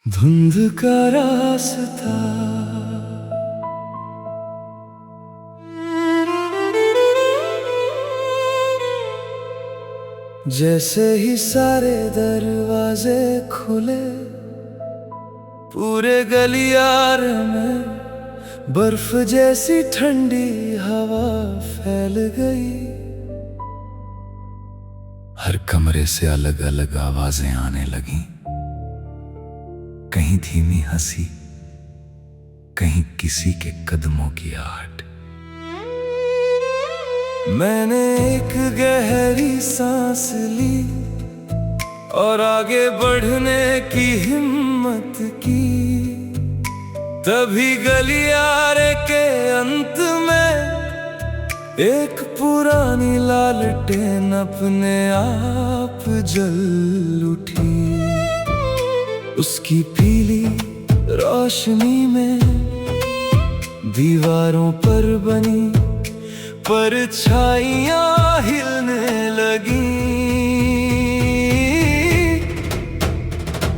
धुंध का रास्ता जैसे ही सारे दरवाजे खुले, पूरे गलियार में बर्फ जैसी ठंडी हवा फैल गई। हर कमरे से अलग अलग आवाजें आने लगी, कहीं धीमी हंसी, कहीं किसी के कदमों की आहट। मैंने एक गहरी सांस ली और आगे बढ़ने की हिम्मत की। तभी गलियारे के अंत में एक पुरानी लालटेन अपने आप जल उठी। उसकी पीली रोशनी में दीवारों पर बनी परछाइयां हिलने लगी।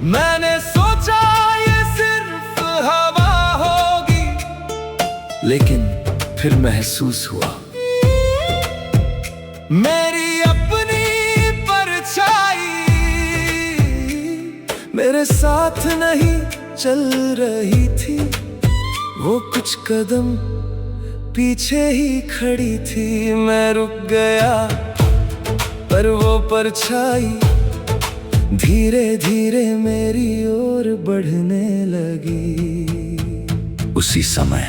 मैंने सोचा ये सिर्फ हवा होगी, लेकिन फिर महसूस हुआ मेरी अपनी परछाई मेरे साथ नहीं चल रही थी। वो कुछ कदम पीछे ही खड़ी थी। मैं रुक गया, पर वो परछाई धीरे धीरे मेरी ओर बढ़ने लगी। उसी समय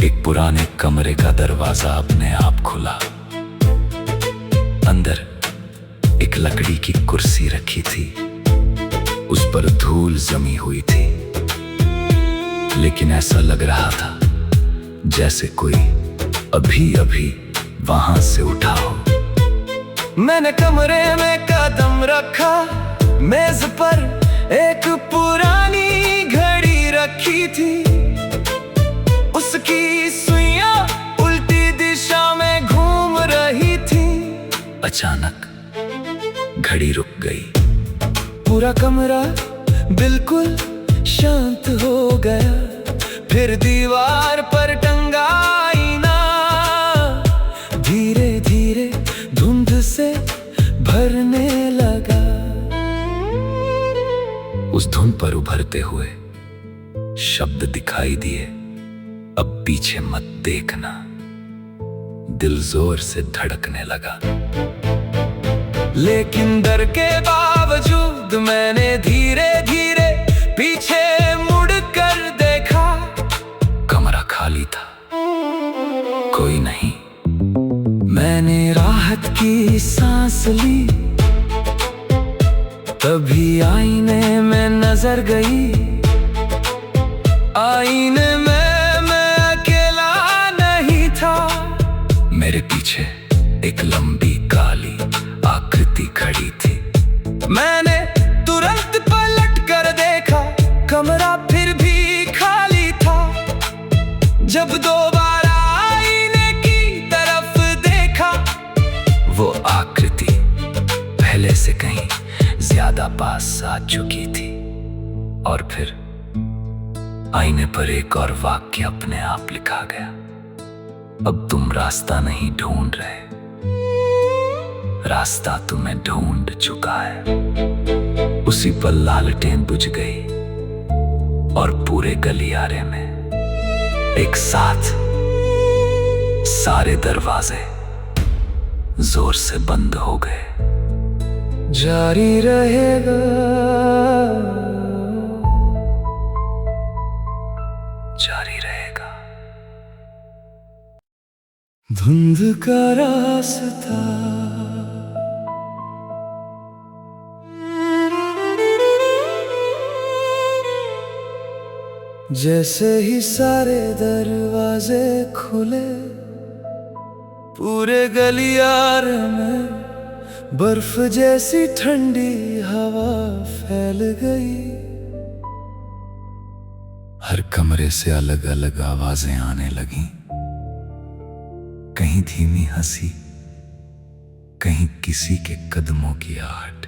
एक पुराने कमरे का दरवाजा अपने आप खुला। अंदर एक लकड़ी की कुर्सी रखी थी, उस पर धूल जमी हुई थी, लेकिन ऐसा लग रहा था जैसे कोई अभी अभी वहां से उठा हो। मैंने कमरे में कदम रखा, मेज पर एक पुरानी घड़ी रखी थी। उसकी सुइयां उल्टी दिशा में घूम रही थी। अचानक घड़ी रुक गई। पूरा कमरा बिल्कुल शांत हो गया। फिर दीवार पर टंगा आईना धीरे धीरे धुंध से भरने लगा। उस धुंध पर उभरते हुए शब्द दिखाई दिए, अब पीछे मत देखना। दिल जोर से धड़कने लगा, लेकिन डर के बावजूद मैंने धीरे धीरे पीछे मुड़ कर देखा। कमरा खाली था, कोई नहीं। मैंने राहत की सांस ली, तभी आईने में नजर गई। आईने में मैं अकेला नहीं था। मेरे पीछे एक लंबी काली आकृति खड़ी थी। मैंने तुरंत पलट कर देखा, कमरा फिर भी खाली था। जब दोबारा आईने की तरफ देखा, वो आकृति पहले से कहीं ज्यादा पास आ चुकी थी। और फिर आईने पर एक और वाक्य अपने आप लिखा गया, अब तुम रास्ता नहीं ढूंढ रहे, रास्ता तुम्हें ढूंढ चुका है। उसी पर लालटेन बुझ गई और पूरे गलियारे में एक साथ सारे दरवाजे जोर से बंद हो गए। जारी रहेगा, जारी रहेगा। धुंध का रास्ता जैसे ही सारे दरवाजे खुले, पूरे गलियार में बर्फ जैसी ठंडी हवा फैल गई। हर कमरे से अलग अलग आवाजें आने लगी, कहीं धीमी हंसी, कहीं किसी के कदमों की आहट।